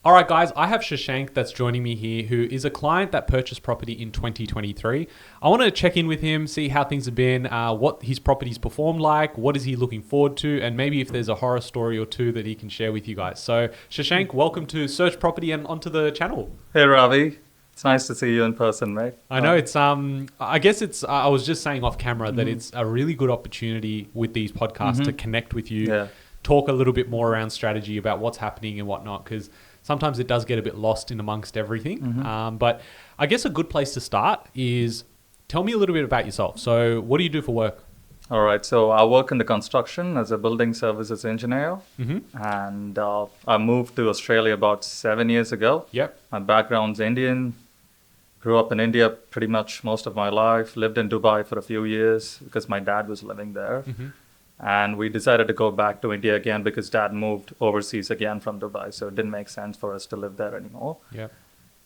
All right, guys, I have Shashank that's joining me here, who is a client that purchased property in 2023. I want to check in with him, see how things have been, what his properties performed like, what is he looking forward to, and maybe if there's a horror story or two that he can share with you guys. So, Shashank, welcome to Search Property and onto the channel. Hey, Ravi. It's nice to see you in person, mate. I know I guess I was just saying off camera that it's a really good opportunity with these podcasts to connect with you, talk a little bit more around strategy about what's happening and whatnot, because sometimes it does get a bit lost in amongst everything. But I guess a good place to start is tell me a little bit about yourself. So what do you do for work? All right. So I work in the construction as a building services engineer. And I moved to Australia about 7 years ago. Yep. My background's Indian. Grew up in India pretty much most of my life. Lived in Dubai for a few years because my dad was living there. And we decided to go back to India again because dad moved overseas again from Dubai. So it didn't make sense for us to live there anymore. Yep.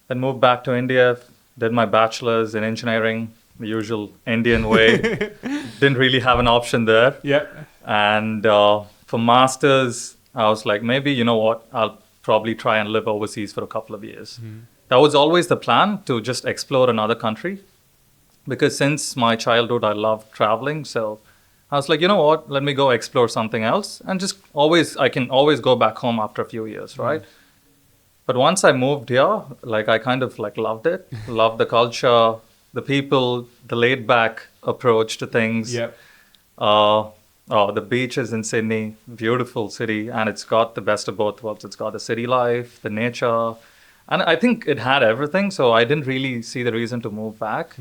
Then moved back to India, did my bachelor's in engineering, the usual Indian way. Didn't really have an option there. Yep. And for master's, I was like, maybe, you know what, I'll probably try and live overseas for a couple of years. That was always the plan, to just explore another country. Because since my childhood, I loved traveling. So I was like, you know what, let me go explore something else. And I can always go back home after a few years, right? But once I moved here, I kind of loved it. Loved the culture, the people, the laid back approach to things. Yep. The beaches in Sydney, beautiful city. And it's got the best of both worlds. It's got the city life, the nature. And I think it had everything. So I didn't really see the reason to move back.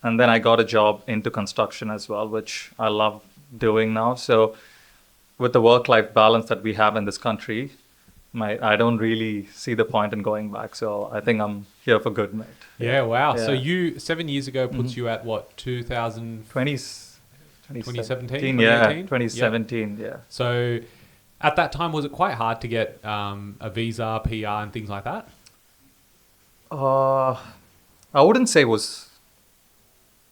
And then I got a job into construction as well, which I love doing now. So with the work-life balance that we have in this country, I don't really see the point in going back. So I think I'm here for good, mate. Yeah, wow. Yeah. So you, 7 years ago, puts you at what, 2017? 2017, yeah. So at that time, was it quite hard to get a visa, PR, and things like that? I wouldn't say it was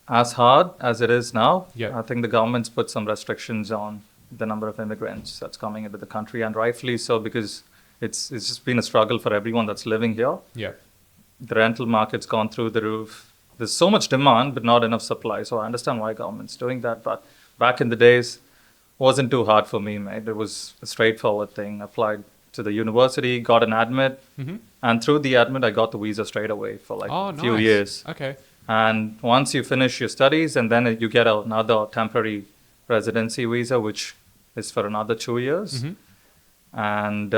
as hard as it is now. I think the government's put some restrictions on the number of immigrants that's coming into the country, and rightfully so, because it's just been a struggle for everyone that's living here. The rental market's gone through the roof. There's so much demand, but not enough supply. So I understand why government's doing that. But back in the days, wasn't too hard for me, mate. It was a straightforward thing. Applied to the university, got an admit, and through the admit, I got the visa straight away for a few years. Okay. And once you finish your studies, and then you get another temporary residency visa, which is for another 2 years. And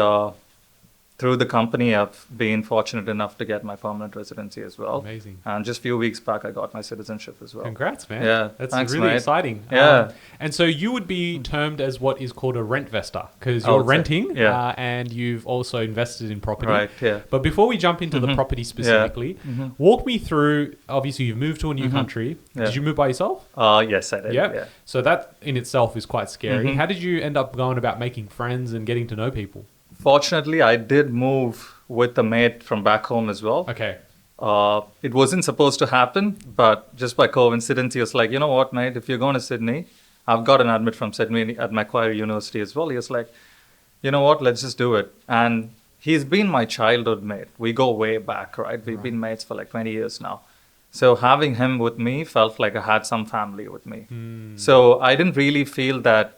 through the company, I've been fortunate enough to get my permanent residency as well. Amazing. And just a few weeks back, I got my citizenship as well. Congrats, man. Yeah, that's thanks, really mate. exciting. Yeah. And so you would be termed as what is called a rentvestor, because you're renting and you've also invested in property. Right, yeah. But before we jump into the property specifically, walk me through, obviously you've moved to a new country. Did you move by yourself? Yes, I did. Yep. Yeah. So that in itself is quite scary. How did you end up going about making friends and getting to know people? Fortunately, I did move with a mate from back home as well. Okay. It wasn't supposed to happen, but just by coincidence, he was like, you know what, mate, if you're going to Sydney, I've got an admit from Sydney at Macquarie University as well. He was like, you know what, let's just do it. And he's been my childhood mate. We go way back, right? We've been mates for 20 years now. So having him with me felt like I had some family with me. So I didn't really feel that,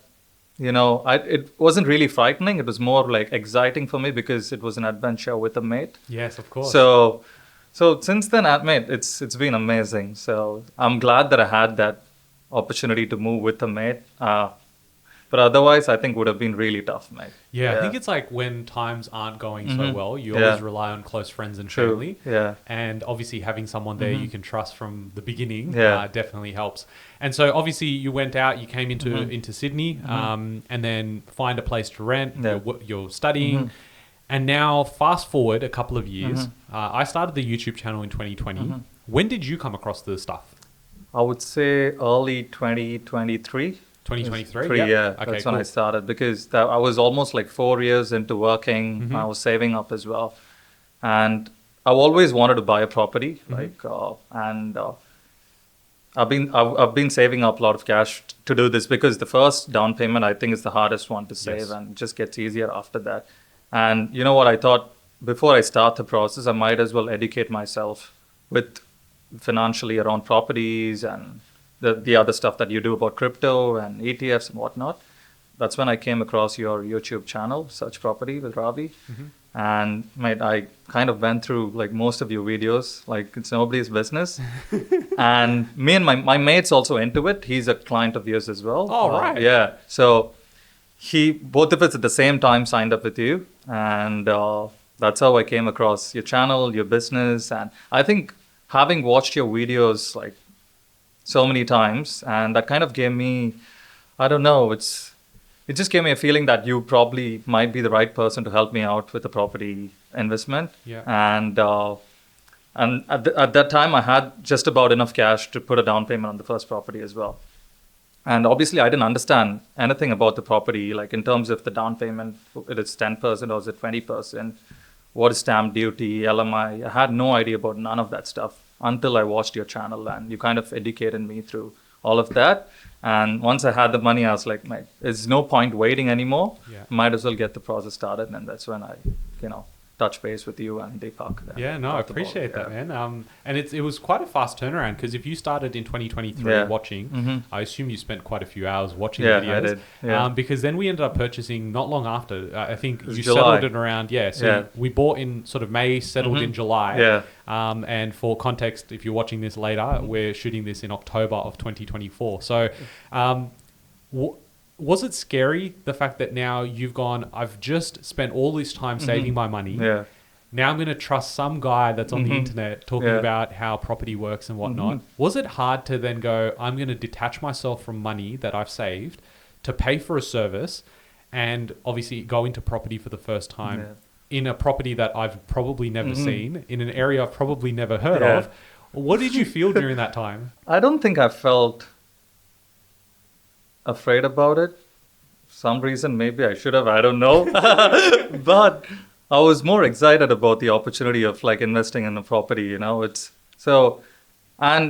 it wasn't really frightening. It was more exciting for me because it was an adventure with a mate. Yes, of course. So since then, mate, it's been amazing. So I'm glad that I had that opportunity to move with a mate. But otherwise, I think would have been really tough, mate. Yeah, I think it's when times aren't going so well, you always rely on close friends and family. Yeah. And obviously having someone there you can trust from the beginning definitely helps. And so obviously you went out, you came into Sydney and then find a place to rent, you're studying. And now fast forward a couple of years, I started the YouTube channel in 2020. When did you come across the stuff? I would say early 2023. 2023? Yeah, okay, that's when I started, because I was almost 4 years into working. I was saving up as well. And I've always wanted to buy a property, I've been saving up a lot of cash to do this, because the first down payment, I think, is the hardest one to save, and it just gets easier after that. And you know what? I thought before I start the process, I might as well educate myself with financially around properties and the other stuff that you do about crypto and ETFs and whatnot. That's when I came across your YouTube channel, Search Property with Ravi. Mm-hmm. And mate, I kind of went through like most of your videos, like it's nobody's business. And me and my mate's also into it. He's a client of yours as well. Oh, right. Yeah. So both of us at the same time signed up with you. And that's how I came across your channel, your business. And I think having watched your videos like so many times, and that kind of gave me, I don't know, it just gave me a feeling that you probably might be the right person to help me out with the property investment. Yeah. And at that time, I had just about enough cash to put a down payment on the first property as well. And obviously, I didn't understand anything about the property, like in terms of the down payment, it is 10% or is it 20%? What is stamp duty, LMI? I had no idea about none of that stuff until I watched your channel, and you kind of educated me through all of that. And once I had the money, I was like, mate, there's no point waiting anymore. Yeah. Might as well get the process started. And that's when I, touch base with you and Deepak. Yeah, no, I appreciate that, man. And it was quite a fast turnaround, because if you started in 2023 watching, I assume you spent quite a few hours watching the videos. I did. Yeah. Because then we ended up purchasing not long after. I think you settled it around, we bought in sort of May, settled in July. Yeah. And for context, if you're watching this later, we're shooting this in October of 2024. So was it scary, the fact that now you've gone, I've just spent all this time saving my money. Yeah. Now I'm going to trust some guy that's on the internet talking about how property works and whatnot. Was it hard to then go, I'm going to detach myself from money that I've saved to pay for a service and obviously go into property for the first time in a property that I've probably never seen, in an area I've probably never heard of? What did you feel during that time? I don't think I felt afraid about it. For some reason, maybe I should have, I don't know. But I was more excited about the opportunity of like investing in a property, and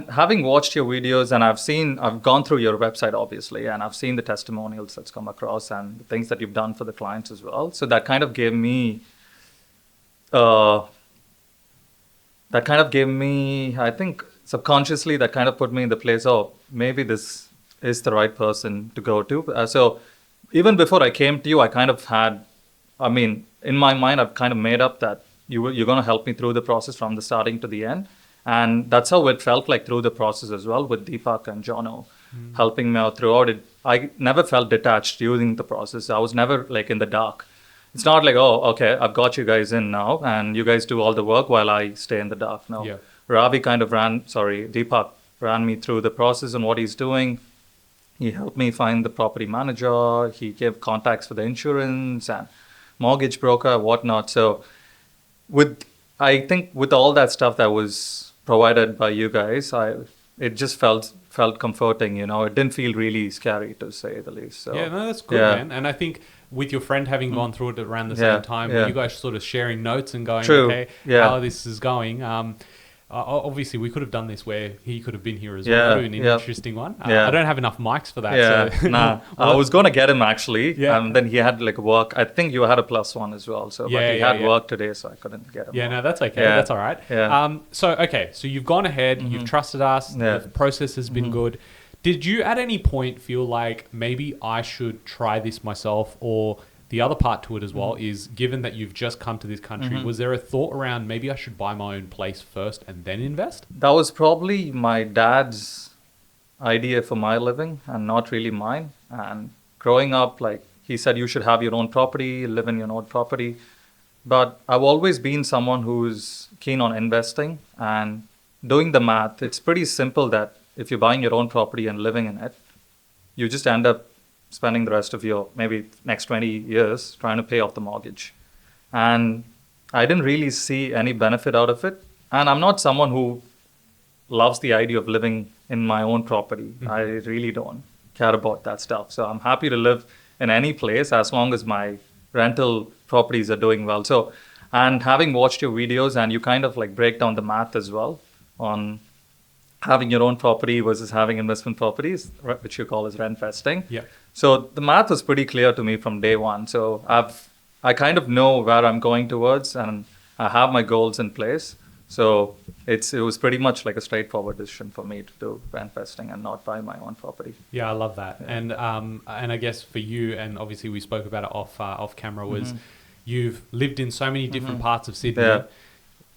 having watched your videos, and I've gone through your website obviously, and I've seen the testimonials that's come across and the things that you've done for the clients as well. So that kind of gave me I think subconsciously that kind of put me in the place, maybe this is the right person to go to. So even before I came to you, I kind of had, in my mind, I've kind of made up that you're going to help me through the process from the starting to the end. And that's how it felt like through the process as well, with Deepak and Jono helping me out throughout it. I never felt detached during the process. I was never like in the dark. It's not like, okay, I've got you guys in now and you guys do all the work while I stay in the dark. No. Yeah. Deepak ran me through the process and what he's doing. He helped me find the property manager. He gave contacts for the insurance and mortgage broker, whatnot. So I think with all that stuff that was provided by you guys, it just felt comforting, It didn't feel really scary, to say the least. So, yeah, no, that's good, man. And I think with your friend having gone through it around the same time, you guys sort of sharing notes and going, how this is going. Obviously, we could have done this where he could have been here as well. An interesting one. I don't have enough mics for that. So. I was going to get him actually. And then he had like work. I think you had a +1 as well. So, but he had work today, so I couldn't get him. Yeah, no, that's okay. That's all right. So you've gone ahead. You've trusted us. The process has been good. Did you at any point feel like maybe I should try this myself? Or the other part to it as well is, given that you've just come to this country, was there a thought around maybe I should buy my own place first and then invest? That was probably my dad's idea for my living and not really mine. And growing up, like he said, you should have your own property, live in your own property. But I've always been someone who's keen on investing and doing the math. It's pretty simple that if you're buying your own property and living in it, you just end up spending the rest of your maybe next 20 years trying to pay off the mortgage. And I didn't really see any benefit out of it. And I'm not someone who loves the idea of living in my own property. I really don't care about that stuff. So I'm happy to live in any place as long as my rental properties are doing well. So, and having watched your videos, and you kind of like break down the math as well on having your own property versus having investment properties, which you call as rentvesting. Yeah. So the math was pretty clear to me from day one. So I've I kind of know where I'm going towards, and I have my goals in place. So it was pretty much like a straightforward decision for me to do rent vesting and not buy my own property. Yeah, I love that. Yeah. And I guess for you, and obviously we spoke about it off camera, was you've lived in so many different parts of Sydney. Yeah.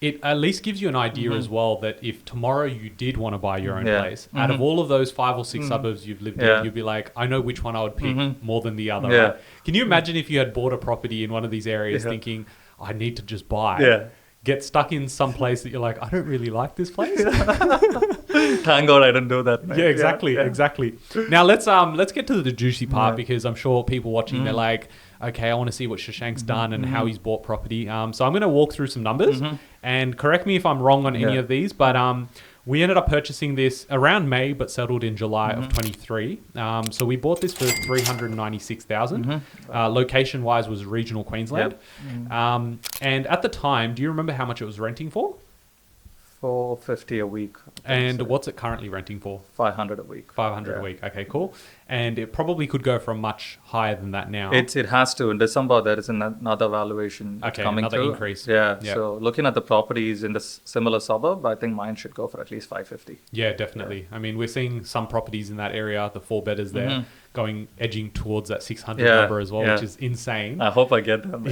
It at least gives you an idea as well that if tomorrow you did want to buy your own place, out of all of those 5 or 6 suburbs you've lived in, you'd be like, I know which one I would pick more than the other. Right? Can you imagine if you had bought a property in one of these areas thinking, I need to just buy, get stuck in some place that you're like, I don't really like this place. Thank God I didn't do that. Mate. Yeah, exactly. Now let's get to the juicy part because I'm sure people watching, they're like, okay, I want to see what Shashank's done and how he's bought property. So I'm going to walk through some numbers and correct me if I'm wrong on any of these, but we ended up purchasing this around May, but settled in July of 23. So we bought this for $396,000. Location-wise was regional Queensland. And at the time, do you remember how much it was renting for? $450 a week. And what's it currently renting for? $500 a week. $500 a week. Okay, cool. And it probably could go from much higher than that now. It has to. In December, there is another valuation coming another through. Increase. Yeah. Yep. So looking at the properties in the similar suburb, I think mine should go for at least $550. Yeah, definitely. Yeah. I mean, we're seeing some properties in that area, the 4-bedders there, edging towards that 600 number as well, which is insane. I hope I get them.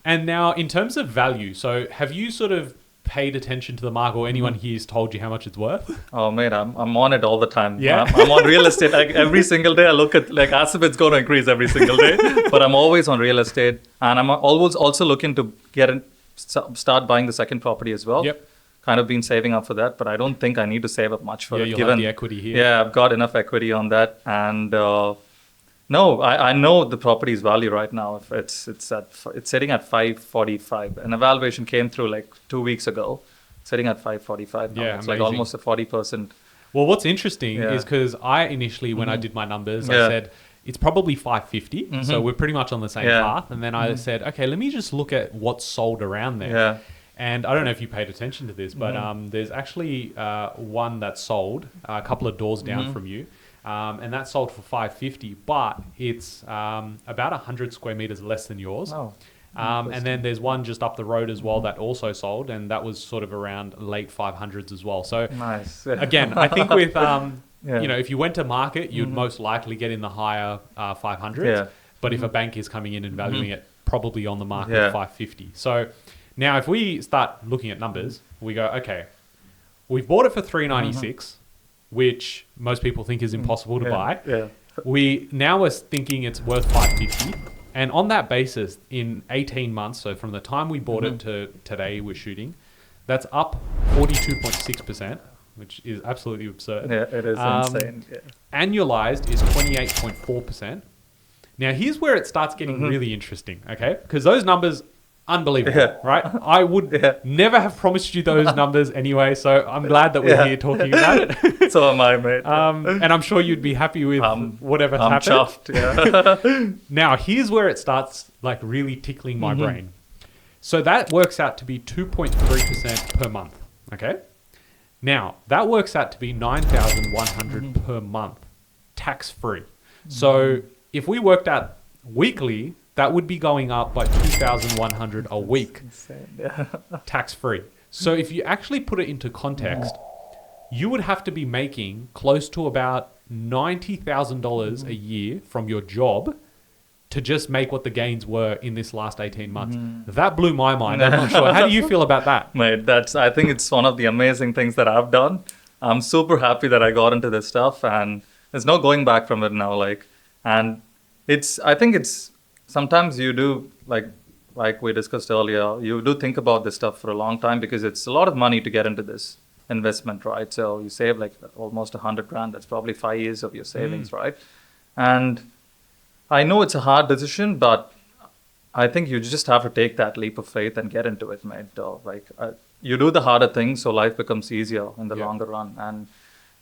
And now in terms of value, so have you sort of paid attention to the market, or anyone here's told you how much it's worth? Oh man, I'm on it all the time. Yeah, I'm on real estate. Every single day I look at as if it's going to increase every single day. But I'm always on real estate, and I'm always also looking to start buying the second property as well. Yep. Kind of been saving up for that, but I don't think I need to save up much for it. You'll have the equity here. Yeah, I've got enough equity on that, and no, I know the property's value right now. If it's sitting at $545. An evaluation came through like 2 weeks ago, sitting at $545. Yeah, it's like almost a 40%. Well, what's interesting is because I initially, when I did my numbers, I said it's probably $550. So we're pretty much on the same path. And then I said, okay, let me just look at what's sold around there. Yeah. And I don't know if you paid attention to this, but there's actually one that's sold a couple of doors down from you. And that sold for $550, but it's about 100 square meters less than yours. Oh, and then there's one just up the road as well that also sold, and that was sort of around late 500s as well. So nice. Again, I think with if you went to market, you'd most likely get in the higher 500s. Yeah. But if a bank is coming in and valuing it, probably on the market at $550. So now if we start looking at numbers, we go, okay, we've bought it for $396. Which most people think is impossible to buy. Yeah. We now are thinking it's worth $550. And on that basis, in 18 months, so from the time we bought it to today we're shooting, that's up 42.6%, which is absolutely absurd. Yeah, it is insane. Yeah. Annualized is 28.4%. Now, here's where it starts getting really interesting, okay? Because those numbers, unbelievable, right? I would never have promised you those numbers anyway, so I'm glad that we're here talking about it. So am I, mate. And I'm sure you'd be happy with whatever's happened. I'm chuffed, yeah. Now, here's where it starts like really tickling my brain. So that works out to be 2.3% per month, okay? Now, that works out to be $9,100 per month, tax-free. So if we worked out weekly, that would be going up by $2,100 a week, tax-free. So if you actually put it into context, you would have to be making close to about $90,000 a year from your job to just make what the gains were in this last 18 months. That blew my mind. I'm not sure. How do you feel about that? Mate, I think it's one of the amazing things that I've done. I'm super happy that I got into this stuff, and there's no going back from it now. I think it's, sometimes you do, like we discussed earlier, you do think about this stuff for a long time because it's a lot of money to get into this investment, right? So you save like almost $100,000. That's probably 5 years of your savings, right? And I know it's a hard decision, but I think you just have to take that leap of faith and get into it, mate. You do the harder things, so life becomes easier in the longer run. And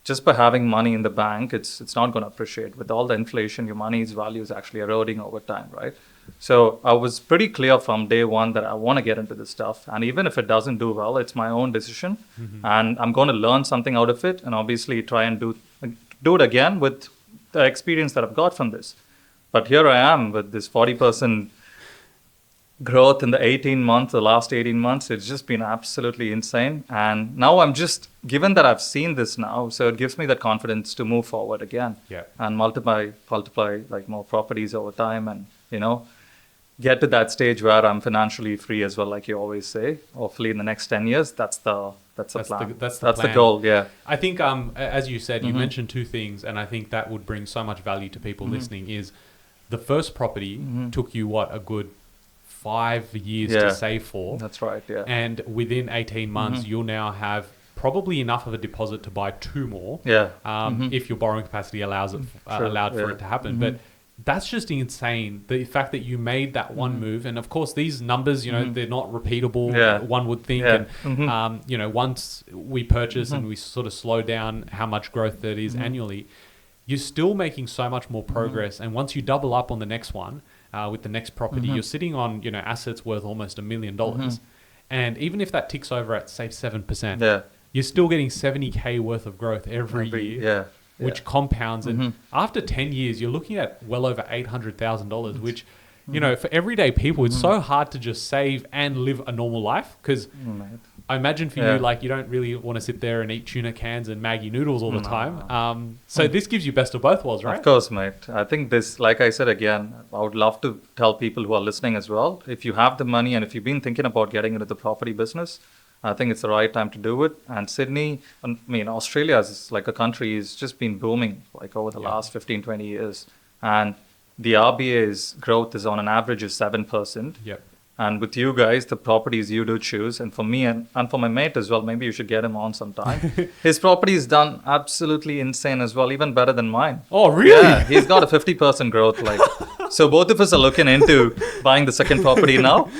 just by having money in the bank, it's not going to appreciate. With all the inflation, your money's value is actually eroding over time, right? So I was pretty clear from day one that I want to get into this stuff. And even if it doesn't do well, it's my own decision. And I'm going to learn something out of it and obviously try and do it again with the experience that I've got from this. But here I am with this 40% growth in the last 18 months. It's just been absolutely insane. And now I'm just, given that I've seen this now, so it gives me that confidence to move forward again. Yeah. And multiply like more properties over time, and, get to that stage where I'm financially free as well, like you always say. Hopefully in the next 10 years, that's the plan. That's the goal, yeah. I think, as you said, you mentioned two things, and I think that would bring so much value to people listening, is the first property took you, a good 5 years to save for. That's right, yeah. And within 18 months, you'll now have probably enough of a deposit to buy 2 more. Yeah. If your borrowing capacity allowed for it to happen. But that's just insane. The fact that you made that one move, and of course these numbers, they're not repeatable. Yeah. One would think, and once we purchase and we sort of slow down how much growth that is annually, you're still making so much more progress. And once you double up on the next one, with the next property, you're sitting on assets worth almost $1 million. And even if that ticks over at say 7%, you're still getting $70K worth of growth every year. Which compounds, and after 10 years, you're looking at well over $800,000, which, for everyday people, it's so hard to just save and live a normal life. Because I imagine for you, like, you don't really want to sit there and eat tuna cans and Maggi noodles all the time. So this gives you best of both worlds, right? Of course, mate. I think this, like I said again, I would love to tell people who are listening as well, if you have the money and if you've been thinking about getting into the property business, I think it's the right time to do it. And Sydney, Australia is like a country has just been booming like over the last 15, 20 years. And the RBA's growth is on an average of 7%. Yep. And with you guys, the properties you do choose, and for me and for my mate as well, maybe you should get him on sometime. His property is done absolutely insane as well, even better than mine. Oh, really? Yeah, he's got a 50% growth. So both of us are looking into buying the second property now.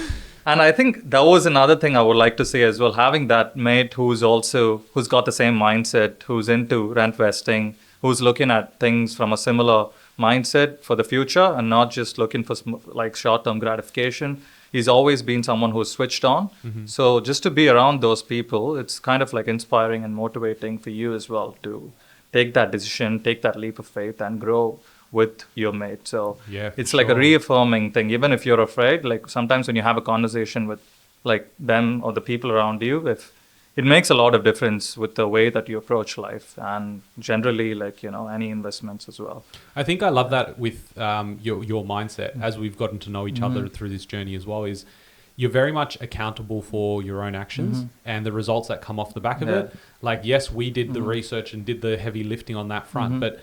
And I think that was another thing I would like to say as well, having that mate who's got the same mindset, who's into rent vesting, who's looking at things from a similar mindset for the future and not just looking for like short-term gratification. He's always been someone who's switched on. So just to be around those people, it's kind of like inspiring and motivating for you as well to take that decision, take that leap of faith and grow with your mate. So it's like a reaffirming thing. Even if you're afraid, like sometimes when you have a conversation with like them or the people around you, if it makes a lot of difference with the way that you approach life and generally like, any investments as well. I think I love that with your mindset as we've gotten to know each other through this journey as well, is you're very much accountable for your own actions and the results that come off the back of it. Like, yes, we did the research and did the heavy lifting on that front, but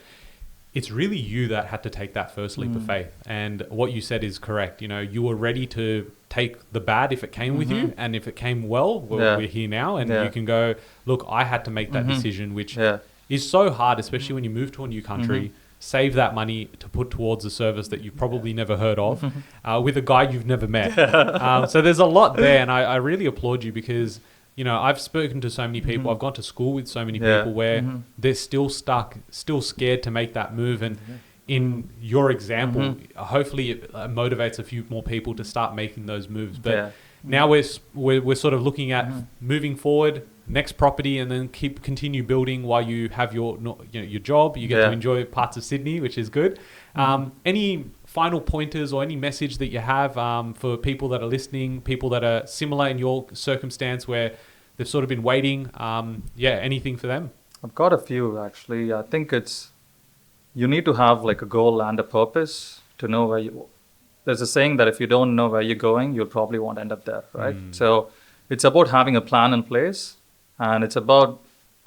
it's really you that had to take that first leap of faith. And what you said is correct. You were ready to take the bad if it came with you. And if it came well, we're here now. And you can go, look, I had to make that decision, which is so hard, especially when you move to a new country, save that money to put towards a service that you've probably never heard of with a guy you've never met. So there's a lot there. And I really applaud you because I've spoken to so many people. I've gone to school with so many people where they're still stuck, still scared to make that move. And in your example, hopefully it motivates a few more people to start making those moves. But now we're sort of looking at moving forward, next property, and then continue building while you have your job. You get to enjoy parts of Sydney, which is good. Any final pointers or any message that you have for people that are listening, people that are similar in your circumstance where they've sort of been waiting? Anything for them? I've got a few actually. I think you need to have like a goal and a purpose to know where there's a saying that if you don't know where you're going, you'll probably won't end up there, right? So it's about having a plan in place, and it's about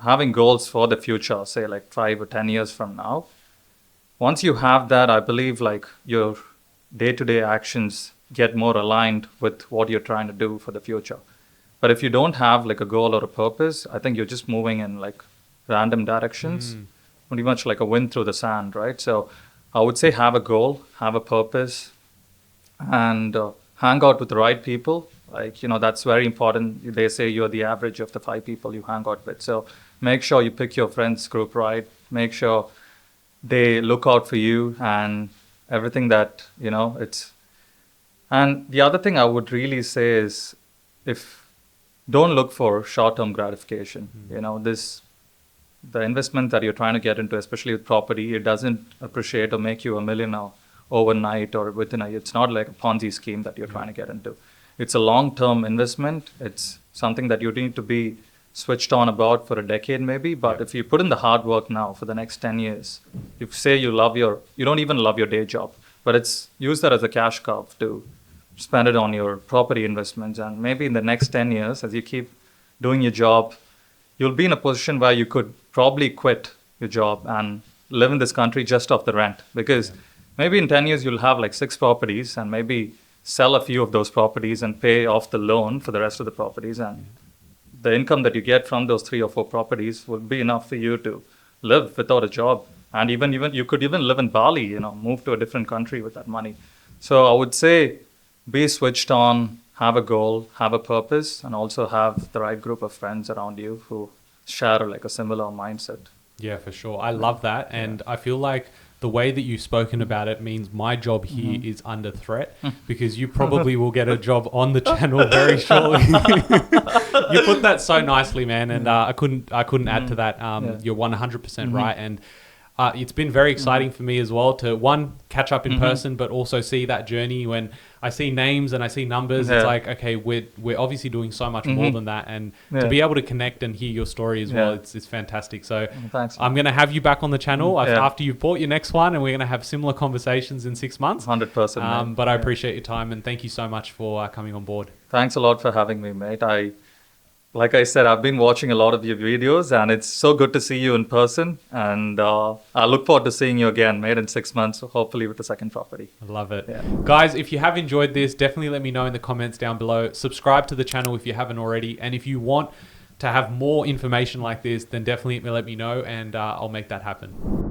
having goals for the future, say like 5 or 10 years from now. Once you have that, I believe like your day-to-day actions get more aligned with what you're trying to do for the future. But if you don't have like a goal or a purpose, I think you're just moving in like random directions, pretty much like a wind through the sand, right? So I would say have a goal, have a purpose, and hang out with the right people. Like, that's very important. They say you're the average of the 5 people you hang out with. So make sure you pick your friends group right. Make sure they look out for you and everything that, it's... And the other thing I would really say is don't look for short-term gratification. The investment that you're trying to get into, especially with property, it doesn't appreciate or make you a millionaire overnight or within a year. It's not like a Ponzi scheme that you're trying to get into. It's a long-term investment. It's something that you need to be switched on about for a decade maybe. But if you put in the hard work now for the next 10 years, you say you don't even love your day job, but use that as a cash cow to spend it on your property investments. And maybe in the next 10 years, as you keep doing your job, you'll be in a position where you could probably quit your job and live in this country just off the rent. Because maybe in 10 years, you'll have like 6 properties and maybe sell a few of those properties and pay off the loan for the rest of the properties. And the income that you get from those 3 or 4 properties will be enough for you to live without a job. And even you could even live in Bali, move to a different country with that money. So I would say be switched on, have a goal, have a purpose, and also have the right group of friends around you who share like a similar mindset. Yeah, for sure. I love that. And I feel like the way that you've spoken about it means my job here is under threat, because you probably will get a job on the channel very shortly. You put that so nicely, man. And I couldn't add to that. You're 100% right. And it's been very exciting for me as well to catch up in person, but also see that journey. When I see names and I see numbers, it's like, okay, we're obviously doing so much more than that. And to be able to connect and hear your story as well, it's fantastic. So thanks. I'm going to have you back on the channel after you've bought your next one, and we're going to have similar conversations in 6 months. 100%. But I appreciate your time, and thank you so much for coming on board. Thanks a lot for having me, mate. Like I said, I've been watching a lot of your videos, and it's so good to see you in person. And I look forward to seeing you again, mate, in 6 months, hopefully with the second property. I love it. Yeah. Guys, if you have enjoyed this, definitely let me know in the comments down below. Subscribe to the channel if you haven't already. And if you want to have more information like this, then definitely let me know, and I'll make that happen.